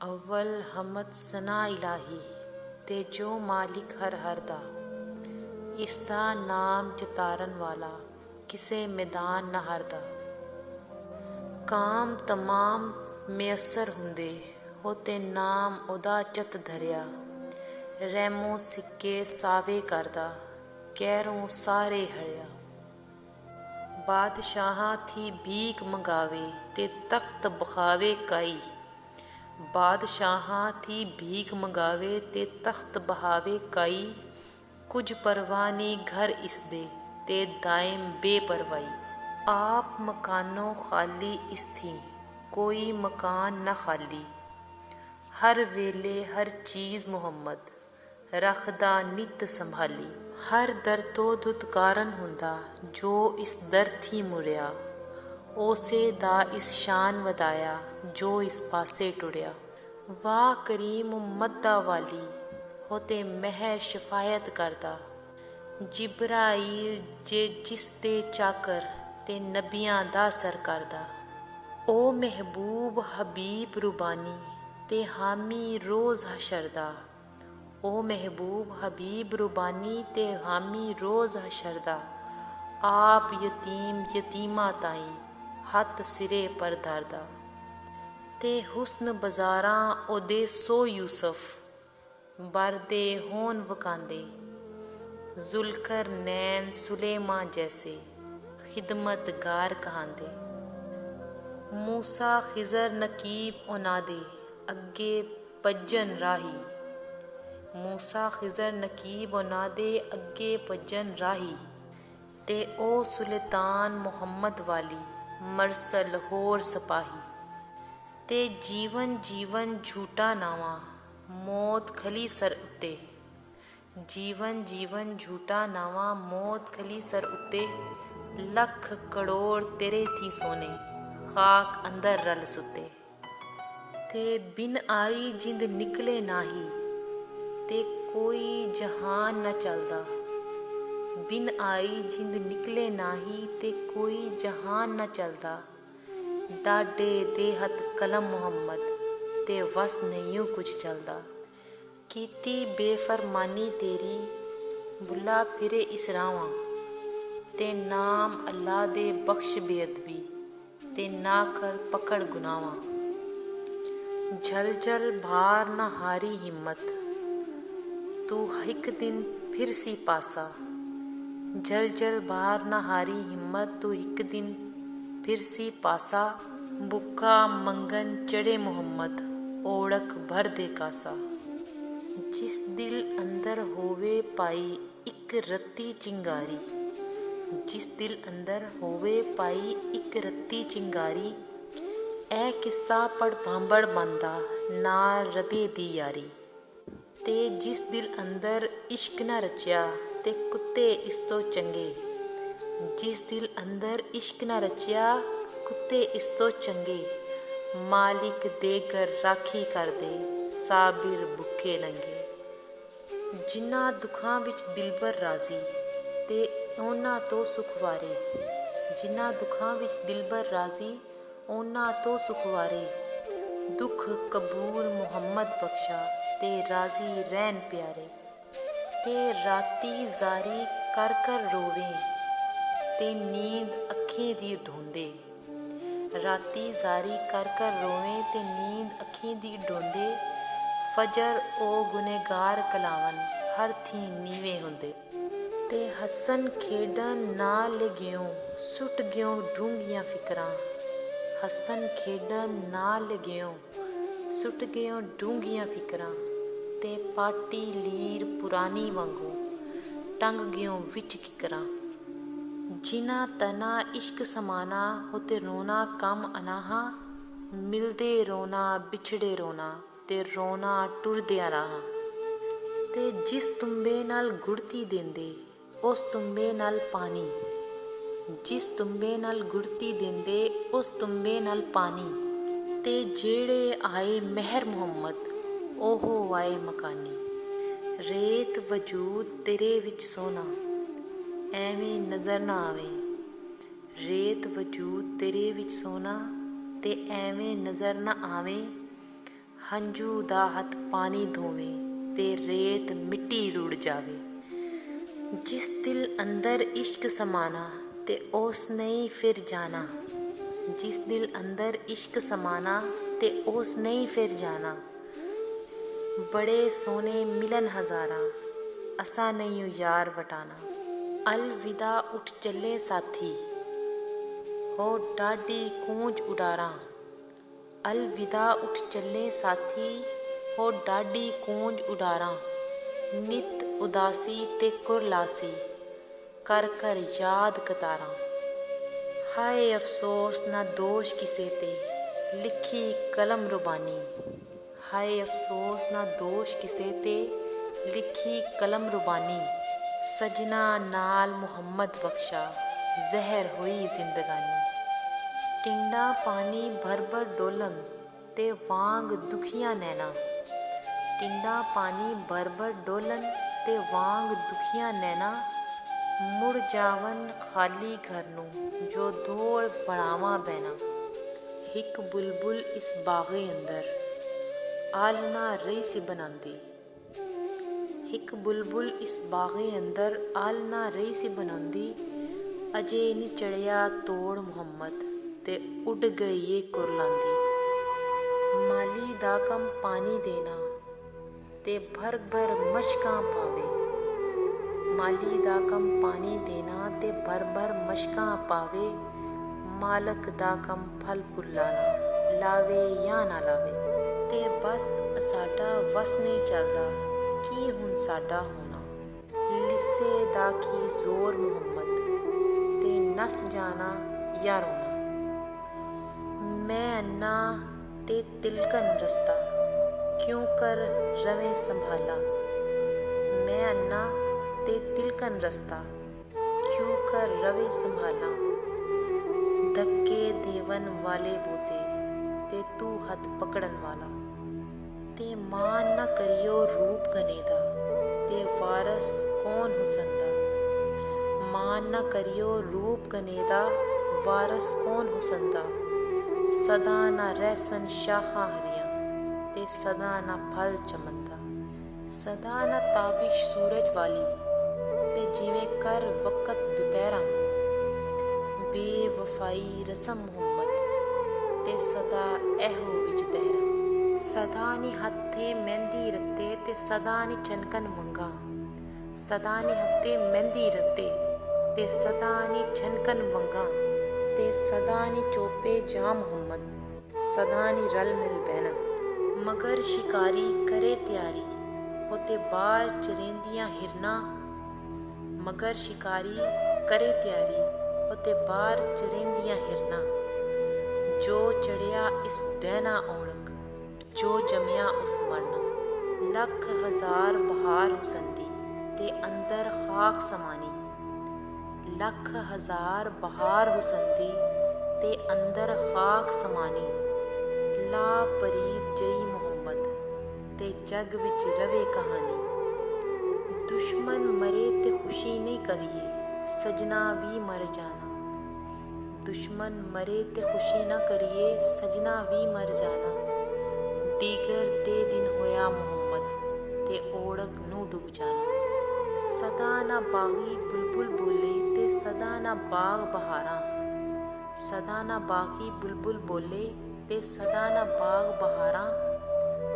अव्वल हमद सना इलाही ते जो मालिक हर हर दा, इसदा नाम चितारन वाला किसे मैदान न हारदा। काम तमाम मैसर हुंदे हो ते नाम ओदा चत धरिया, रहमो सिक्के सावे करदा कैरों सारे हड़िया। बादशाहां थी भीख मंगावे ते तख्त बखावे काई, बादशाहां थी भीख मंगावे ते तख्त बहावे काई। कुछ परवानी घर इसदे ते दायम बेपरवाई, आप मकानों खाली इस थी कोई मकान न खाली। हर वेले हर चीज़ मुहम्मद रखदा नित संभाली, हर दर तो धुतकारण हुंदा जो इस दर थी मुड़िया, उसे दा इस शान वधाया जो इस पासे टुड़िया। वाह करीम उम्मत दा वाली होते महर शफायत करदा, जिब्राईल जे जिस दे चाकर ते नबियां दा सर करदा। ओ महबूब हबीब रुबानी ते हामी रोज़ हशर दा, ओ महबूब हबीब रुबानी ते हामी रोज़ हशर दा। आप यतीम यतीमा ताईं हथ सिरे पर धरदा, ते हुस्न बज़ारां ओदे सो यूसुफ बरदे होन वकांदे। जुल्कर नैन सुलेमा जैसे खिदमतगार कहांदे, मूसा खिज़र नकीब उनादे अग्गे भज्जन राही, मूसा खिज़र नकीब उनादे अग्गे भज्जन राही। ते ओ सुल्तान मुहम्मद वाली मरसल होर सपाही, ते जीवन जीवन झूठा नावा मौत खली सर उत्ते, जीवन जीवन झूठा नावा मौत खली सर उत्ते। लख करोड़ तेरे थी सोने खाक अंदर रल सुते, ते बिन आई जिंद निकले नाही ते कोई जहान न चलदा, बिन आई जिंद निकले नाही ते कोई जहान न चलदा। डाडे दे हथ कलम मुहम्मद ते वस नहीं कुछ चलदा, कीती बेफरमानी तेरी बुला फिरे इसरावां, ते नाम अल्लाह दे बख्श बेअदबी ते ना कर पकड़ गुनावां। झल झल भार न हारी हिम्मत तू हिक दिन फिर सी पासा, झल झल भार न हारी हिम्मत तू हिक दिन फिर सी पासा। बुक्का मंगन चढ़े मुहम्मद ओढ़क भर दे कासा, जिस दिल अंदर होवे पाई इक रत्ती चिंगारी, जिस दिल अंदर होवे पाई इक रत्ती चिंगारी। ऐ किस्सा पढ़ भांबड़ बनदा नाल रबे दी यारी, ते जिस दिल अंदर इश्क न रचिया ते कुत्ते इस तो चंगे, जिस दिल अंदर इश्क न रचिया कुत्ते इस तो चंगे। मालिक देकर राखी कर दे साबिर भुखे नंगे, जिन्हां दुखां विच दिलबर राजी ते उन्हां तो सुखवारे, जिन्हां दुखां विच दिलबर राजी उन्हां तो सुखवारे। दुख कबूल मुहम्मद बख्शा ते राजी रहन प्यारे, ते राती जारी कर कर रोवे ते नींद अखें दी ढूंढे, राती जारी कर कर रोवे ते नींद अखें दी ढूंढे। फजर ओ गुनेगार कलावन हर थी नीवे हुंदे, ते हसन खेडन नाल गियों सुट गियों डूंघियां फिकरां, हसन खेडन नाल गियों सुट गियों डूंघियां फिकरां। ते पाटी लीर पुरानी वांगू टंग गियों विच किकरां, जिन्हां तना इश्क समाना होते रोना कम अनाहा। मिलदे रोना बिछड़े रोना ते रोना टुरदियां राहां, ते जिस तुंबे नाल गुड़ती देंदे उस तुंबे नाल पानी, जिस तुंबे नाल गुड़ती देंदे उस तुंबे नाल पानी। ते जेड़े आए महर मुहम्मद ओहो आए मकानी, रेत वजूद तेरे विच सोना एवें नज़र ना आवे, रेत वजूद तेरे विच सोना ते एवें नज़र ना आवे। ਹੰਝੂ ਦਾ ਹੱਥ ਪਾਣੀ ਧੋਵੇ ਤੇ ਰੇਤ ਮਿੱਟੀ ਰੁੜ ਜਾਵੇ। ਜਿਸ ਦਿਲ ਅੰਦਰ ਇਸ਼ਕ ਸਮਾਨਾ ਤੇ ਉਸ ਨਹੀਂ ਫਿਰ ਜਾਣਾ। ਜਿਸ ਦਿਲ ਅੰਦਰ ਇਸ਼ਕ ਸਮਾਨਾ ਤੇ ਉਸ ਨਹੀਂ ਫਿਰ ਜਾਣਾ। ਬੜੇ ਸੋਹਣੇ ਮਿਲਨ ਹਜ਼ਾਰਾਂ ਅਸਾਂ ਨਹੀਂ ਯਾਰ ਵਟਾਣਾ। ਅਲਵਿਦਾ ਉੱਠ ਚੱਲੇ ਸਾਥੀ ਹੋ ਡਾਢੀ ਕੂੰਜ ਉਡਾਰਾਂ। ਅਲਵਿਦਾ ਉੱਠ ਚੱਲੇ ਸਾਥੀ ਹੋ ਡਾਢੀ ਕੂੰਜ ਉਡਾਰਾਂ। ਨਿਤ ਉਦਾਸੀ ਤੇ ਕੁਰਲਾਸੀ ਕਰ ਕਰ ਯਾਦ ਕਤਾਰਾਂ। ਹਾਏ ਅਫਸੋਸ ਨਾ ਦੋਸ਼ ਕਿਸੇ ਤੇ ਲਿਖੀ ਕਲਮ ਰੁਬਾਨੀ। ਹਾਏ ਅਫਸੋਸ ਨਾ ਦੋਸ਼ ਕਿਸੇ ਤੇ ਲਿਖੀ ਕਲਮ ਰੁਬਾਨੀ। ਸਜਣਾ ਨਾਲ ਮੁਹੰਮਦ ਬਖਸ਼ਾ ਜ਼ਹਿਰ ਹੋਈ ਜ਼ਿੰਦਗਾਨੀ। ਟਿੰਡਾ ਪਾਣੀ ਭਰ ਭਰ ਡੋਲਣ ਤੇ ਵਾਂਗ ਦੁਖੀਆਂ ਨੈਣਾ। ਟਿੰਡਾ ਪਾਣੀ ਭਰ ਭਰ ਡੋਲਣ ਤੇ ਵਾਂਗ ਦੁਖੀਆਂ ਨੈਣਾ। ਮੁੜ ਜਾਵਨ ਖਾਲੀ ਘਰ ਨੂੰ ਜੋ ਦੌੜ ਬਣਾਵਾਂ ਬਹਿਣਾ। ਇੱਕ ਬੁਲਬੁਲ ਇਸ ਬਾਗੇ ਅੰਦਰ ਆਲ੍ਹਣਾ ਰਹੀ ਸੀ ਬਣਾਉਂਦੀ। ਇੱਕ ਬੁਲਬੁਲ ਇਸ ਬਾਗੇ ਅੰਦਰ ਆਲ੍ਹਣਾ ਰਹੀ ਸੀ ਬਣਾਉਂਦੀ। ਅਜੇ ਨੀ ਚੜ੍ਹਿਆ ਤੋੜ ਮੁਹੰਮਦ ਤੇ ਉੱਡ ਗਈ ਏ ਕੁਰਲਾਂਦੀ। ਮਾਲੀ ਦਾ ਕੰਮ ਪਾਣੀ ਦੇਣਾ ਤੇ ਭਰ ਭਰ ਮਸ਼ਕਾਂ ਪਾਵੇ। ਮਾਲੀ ਦਾ ਕੰਮ ਪਾਣੀ ਦੇਣਾ ਤੇ ਭਰ ਭਰ ਮਸ਼ਕਾਂ ਪਾਵੇ। ਮਾਲਕ ਦਾ ਕੰਮ ਫਲ ਫੁੱਲਾਣਾ ਲਾਵੇ ਜਾਂ ਨਾ ਲਾਵੇ। ਤੇ ਬਸ ਸਾਡਾ ਵਸ ਨਹੀਂ ਚੱਲਦਾ ਕੀ ਹੁਣ ਸਾਡਾ ਹੋਣਾ। ਲਿੱਸੇ ਦਾ ਕੀ ਜ਼ੋਰ ਮੁਹੰਮਦ ਤੇ ਨਸ ਜਾਣਾ ਜਾਂ ਰੋਣਾ। ਮੈਂ ਅੰਨਾ ਤੇ ਤਿਲਕਨ ਰਸਤਾ ਕਿਉਂ ਕਰ ਰਵੇਂ ਸੰਭਾਲਾ। ਮੈਂ ਅੰਨਾ ਤੇ ਤਿਲਕਨ ਰਸਤਾ ਕਿਉਂ ਕਰ ਰਵੇ ਸੰਭਾਲਾ। ਧੱਕੇ ਦੇਵਨ ਵਾਲੇ ਬੋਤੇ ਤੇ ਤੂੰ ਹੱਥ ਪਕੜਨ ਵਾਲਾ। ਤੇ ਮਾਨ ਨਾ ਕਰਿਓ ਰੂਪ ਗਨੇ ਦਾ ਤੇ ਵਾਰਸ ਕੌਣ ਹੁਸਨ ਦਾ। ਮਾਨ ਨਾ ਕਰਿਓ ਰੂਪ ਗਨੇ ਦਾ ਵਾਰਸ ਕੌਣ ਹੁਸਨ ਦਾ। ਸਦਾ ਨਾ ਰਹਿਸਨ ਸ਼ਾਖਾਂ ਹਰੀਆਂ ਤੇ ਸਦਾ ਨਾ ਫਲ ਚਮਨ ਦਾ। ਸਦਾ ਨਾ ਤਾਬਿਸ਼ ਸੂਰਜ ਵਾਲੀ ਤੇ ਜਿਵੇਂ ਕਰ ਵਕਤ ਦੁਪਹਿਰਾਂ। ਬੇਵਫਾਈ ਰਸਮ ਮੁਹੰਮਦ ਤੇ ਸਦਾ ਇਹੋ ਵਿੱਚ ਦਹਿਰਾ। ਸਦਾ ਨੀ ਹੱਥੇ ਮਹਿੰਦੀ ਰੱਤੇ ਤੇ ਸਦਾ ਨੀ ਚਨਕਨ ਵੰਗਾਂ। ਸਦਾ ਨੀ ਹੱਥੇ ਮਹਿੰਦੀ ਰੱਤੇ ਤੇ ਸਦਾ ਨੀ ਛਨਕਨ ਵੰਗਾਂ। ਤੇ ਸਦਾ ਨੀ ਚੋਪੇ ਜਾਂ ਮੁਹੰਮਦ ਸਦਾ ਨੀ ਰਲ ਮਿਲ ਬਹਿਣਾ। ਮਗਰ ਸ਼ਿਕਾਰੀ ਕਰੇ ਤਿਆਰੀ ਹੋ ਤੇ ਬਾਹਰ ਚਰੇਂਦੀਆਂ ਹਿਰਨਾਂ। ਮਗਰ ਸ਼ਿਕਾਰੀ ਕਰੇ ਤਿਆਰੀ ਹੋ ਤੇ ਬਾਹਰ ਚਰੇਂਦੀਆਂ ਹਿਰਨਾਂ। ਜੋ ਚੜ੍ਹਿਆ ਇਸ ਡਹਿਣਾ ਔੜਕ ਜੋ ਜੰਮਿਆ ਉਸ ਮਰਨਾ। ਲੱਖ ਹਜ਼ਾਰ ਬਹਾਰ ਹੁਸਨ ਦੀ ਤੇ ਅੰਦਰ ਖਾਕ ਸਮਾਨੀ। ਲੱਖ ਹਜ਼ਾਰ ਬਹਾਰ ਹੁਸਨ ਦੀ ਤੇ ਅੰਦਰ ਖਾਕ ਸਮਾਨੀ। ਲਾ ਪਰੀਦ ਜਈ ਮੁਹੰਮਦ ਤੇ ਜਗ ਵਿੱਚ ਰਵੇ ਕਹਾਣੀ। ਦੁਸ਼ਮਨ ਮਰੇ ਤੇ ਖੁਸ਼ੀ ਨਹੀਂ ਕਰੀਏ ਸਜਣਾ ਵੀ ਮਰ ਜਾਣਾ। ਦੁਸ਼ਮਨ ਮਰੇ ਤੇ ਖੁਸ਼ੀ ਨਾ ਕਰੀਏ ਸਜਣਾ ਵੀ ਮਰ ਜਾਣਾ। ਡੀਗਰ ਦੇ ਦਿਨ ਹੋਇਆ ਮੁਹੰਮਦ ਤੇ ਓੜਕ ਨੂੰ ਡੁੱਬ ਜਾਣਾ। ਸਦਾ ਨਾ ਬਾਗੀ ਬੁਲਬੁਲ ਬੋਲੇ ਤੇ ਸਦਾ ਨਾ ਬਾਗ ਬਹਾਰਾਂ। ਸਦਾ ਨਾ ਬਾਗੀ ਬੁਲਬੁਲ ਬੋਲੇ ਤੇ ਸਦਾ ਨਾ ਬਾਗ ਬਹਾਰਾਂ।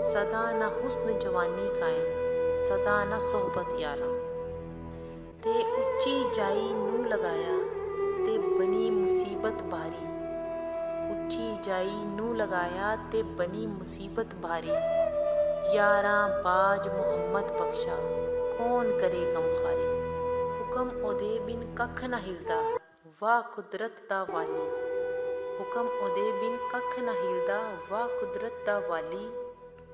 ਸਦਾ ਨਾ ਹੁਸਨ ਜਵਾਨੀ ਕਾਇਮ ਸਦਾ ਨਾ ਸੋਹਬਤ ਯਾਰਾਂ। ਤੇ ਉੱਚੀ ਜਾਈ ਨੂੰ ਲਗਾਇਆ ਤੇ ਬਣੀ ਮੁਸੀਬਤ ਭਾਰੀ। ਉੱਚੀ ਜਾਈ ਨੂੰ ਲਗਾਇਆ ਤੇ ਬਣੀ ਮੁਸੀਬਤ ਭਾਰੀ। ਯਾਰਾਂ ਬਾਜ ਮੁਹੰਮਦ ਬਖਸ਼ਾ ਕੌਣ ਕਰੇ ਗਮਖਾਰੀ। ਹੁਕਮ ਉਹਦੇ ਬਿਨ ਕੱਖ ਨਾ ਹਿਲਦਾ ਵਾਹ ਕੁਦਰਤ ਦਾ ਵਾਲੀ। ਹੁਕਮ ਉਹਦੇ ਬਿਨ ਕੱਖ ਨਾ ਹਿਲਦਾ ਵਾਹ ਕੁਦਰਤ ਦਾ ਵਾਲੀ।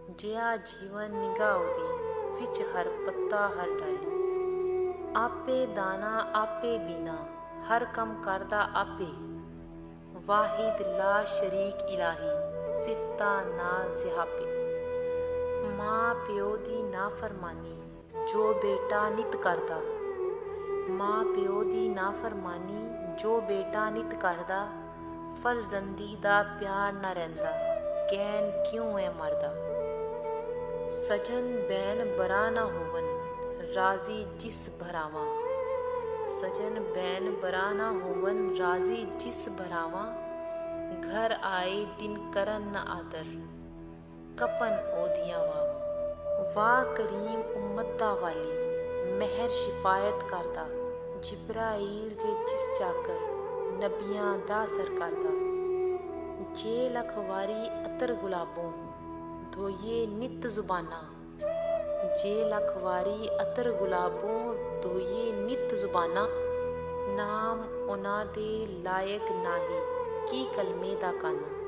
ਜਿਹਾ ਜੀਵਨ ਨਿਗਾਹ ਉਹਦੀ ਵਿੱਚ ਹਰ ਪੱਤਾ ਹਰ ਡਾਲੀ। ਆਪੇ ਦਾਣਾ ਆਪੇ ਬੀਨਾ ਹਰ ਕੰਮ ਕਰਦਾ ਆਪੇ। ਵਾਹਿਦ ਲਾ ਸ਼ਰੀਕ ਇਲਾਹੀ ਸਿਫਤਾਂ ਨਾਲ ਸਿਹਾਪੇ। ਮਾਂ ਪਿਓ ਦੀ ਨਾਫਰਮਾਨੀ ਜੋ ਬੇਟਾ ਨਿਤ ਕਰਦਾ। ਮਾਂ ਪਿਓ ਦੀ ਨਾਫਰਮਾਨੀ ਜੋ ਬੇਟਾ ਨਿਤ ਕਰਦਾ। ਫਰਜ਼ੰਦੀ ਦਾ ਪਿਆਰ ਨਾ ਰਹਿੰਦਾ ਕਹਿਣ ਕਿਉਂ ਐ ਮਰਦਾ। ਸਜਨ ਬੈਨ ਬਰਾ ਨਾ ਹੋਵਨ ਰਾਜ਼ੀ ਜਿਸ ਭਰਾਵਾਂ। ਸਜਨ ਬੈਨ ਬਰਾ ਨਾ ਹੋਵਨ ਰਾਜ਼ੀ ਜਿਸ ਭਰਾਵਾਂ। ਘਰ ਆਏ ਦਿਨ ਕਰਨ ਨ ਆਦਰ ਕਪਨ ਉਹਦੀਆਂ ਵਾਵਾਂ। ਵਾਹ ਕਰੀਮ ਉਮਤ ਦਾ ਵਾਲੀ ਮਹਿਰ ਸ਼ਿਫਾਇਤ ਕਰਦਾ। ਜਿਬਰਾਈਲ ਜੇ ਜਿਸ ਚਾਕਰ ਨਬੀਆਂ ਦਾ ਸਰਕਾਰ ਦਾ। ਜੇ ਲੱਖ ਵਾਰੀ ਅਤਰ ਗੁਲਾਬੋਂ ਧੋਈਏ ਨਿਤ ਜ਼ੁਬਾਨਾਂ। ਜੇ ਲੱਖ ਵਾਰੀ ਅਤਰ ਗੁਲਾਬੋਂ ਧੋਈਏ ਨਿਤ ਜ਼ੁਬਾਨਾਂ। ਨਾਮ ਉਹਨਾਂ ਦੇ ਲਾਇਕ ਨਾਹੀ ਕੀ ਕਲਮੇ ਦਾ ਕਾਨਾ।